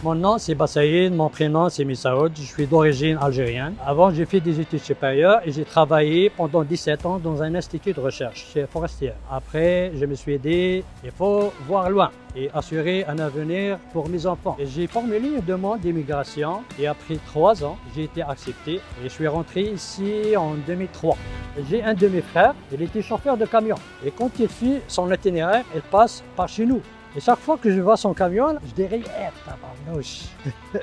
Mon nom c'est Bassaïd, mon prénom c'est Missaoud, je suis d'origine algérienne. Avant j'ai fait des études supérieures et j'ai travaillé pendant 17 ans dans un institut de recherche chez Forestière. Après je me suis dit il faut voir loin et assurer un avenir pour mes enfants. Et j'ai formulé une demande d'immigration et après 3 ans j'ai été accepté et je suis rentré ici en 2003. J'ai un de mes frères, il était chauffeur de camion et quand il fait son itinéraire, il passe par chez nous. Et chaque fois que je vois son camion, je dirais, tabarnouche,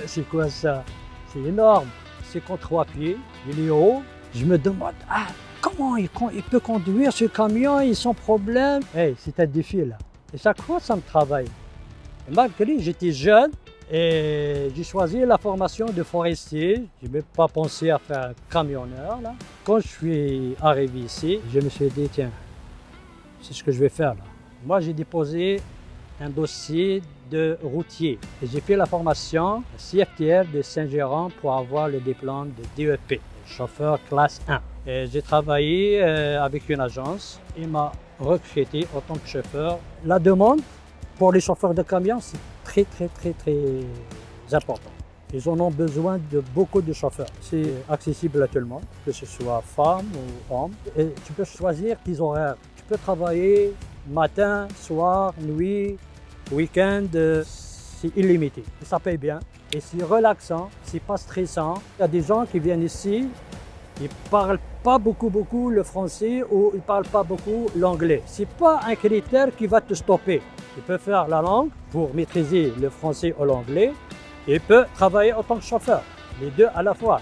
c'est quoi ça? C'est énorme. C'est qu'en 3 pieds, il est haut. Je me demande, comment il peut conduire ce camion et sans problème? C'est un défi là. Et chaque fois, ça me travaille. Et malgré j'étais jeune et j'ai choisi la formation de forestier. Je n'ai même pas pensé à faire camionneur là. Quand je suis arrivé ici, je me suis dit, tiens, c'est ce que je vais faire là. Moi, j'ai déposé un dossier de routier. Et j'ai fait la formation CFTR de Saint-Géron pour avoir le diplôme de DEP, chauffeur classe 1. Et j'ai travaillé avec une agence. Il m'a recruté en tant que chauffeur. La demande pour les chauffeurs de camions, c'est très important. Ils en ont besoin de beaucoup de chauffeurs. C'est accessible à tout le monde, que ce soit femme ou homme. Et tu peux choisir tes horaires. Tu peux travailler matin, soir, nuit, week-end, c'est illimité. Et ça paye bien et c'est relaxant, c'est pas stressant. Il y a des gens qui viennent ici, ils parlent pas beaucoup le français ou ils parlent pas beaucoup l'anglais. C'est pas un critère qui va te stopper. Tu peux faire la langue pour maîtriser le français ou l'anglais et peut travailler en tant que chauffeur, les deux à la fois.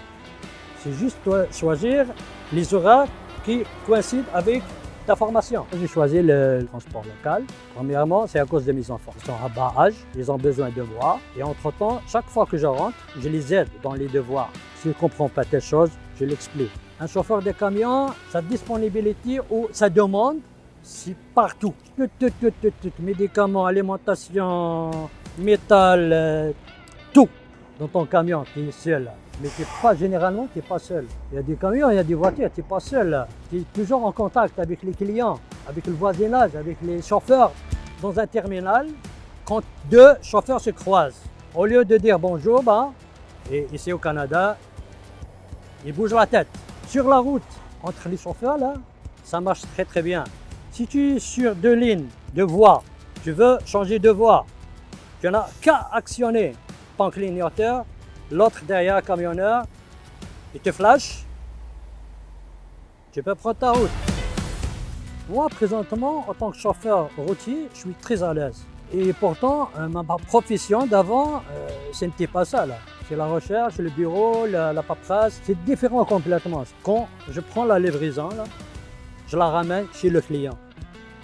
C'est juste choisir les horaires qui coïncident avec ta formation. J'ai choisi le transport local. Premièrement, c'est à cause de mes enfants. Ils sont à bas âge, ils ont besoin de moi. Et entre-temps, chaque fois que je rentre, je les aide dans les devoirs. S'ils ne comprennent pas telle chose, je l'explique. Un chauffeur de camion, sa disponibilité ou sa demande, c'est partout. Médicaments, alimentation, métal, tout dans ton camion, tu es seul. Mais généralement, tu n'es pas seul. Il y a des camions, il y a des voitures, tu n'es pas seul. Tu es toujours en contact avec les clients, avec le voisinage, avec les chauffeurs. Dans un terminal, quand 2 chauffeurs se croisent, au lieu de dire bonjour, et ici au Canada, ils bougent la tête. Sur la route, entre les chauffeurs, là, ça marche très bien. Si tu es sur 2 lignes de voie, tu veux changer de voie, tu n'as qu'à actionner ton clignoteur. L'autre derrière, camionneur, il te flash, tu peux prendre ta route. Moi, présentement, en tant que chauffeur routier, je suis très à l'aise. Et pourtant, ma profession d'avant, ce n'était pas ça. Là. C'est la recherche, le bureau, la paperasse, c'est différent complètement. Quand je prends la livraison, là, je la ramène chez le client.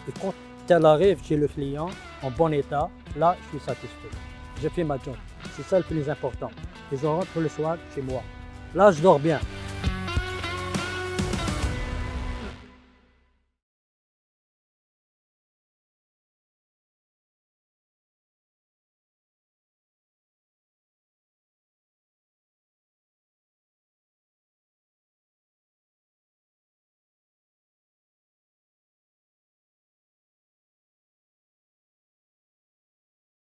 Et quand elle arrive chez le client, en bon état, là, je suis satisfait. J'ai fait ma job. C'est ça le plus important. Et je rentre le soir chez moi. Là, je dors bien.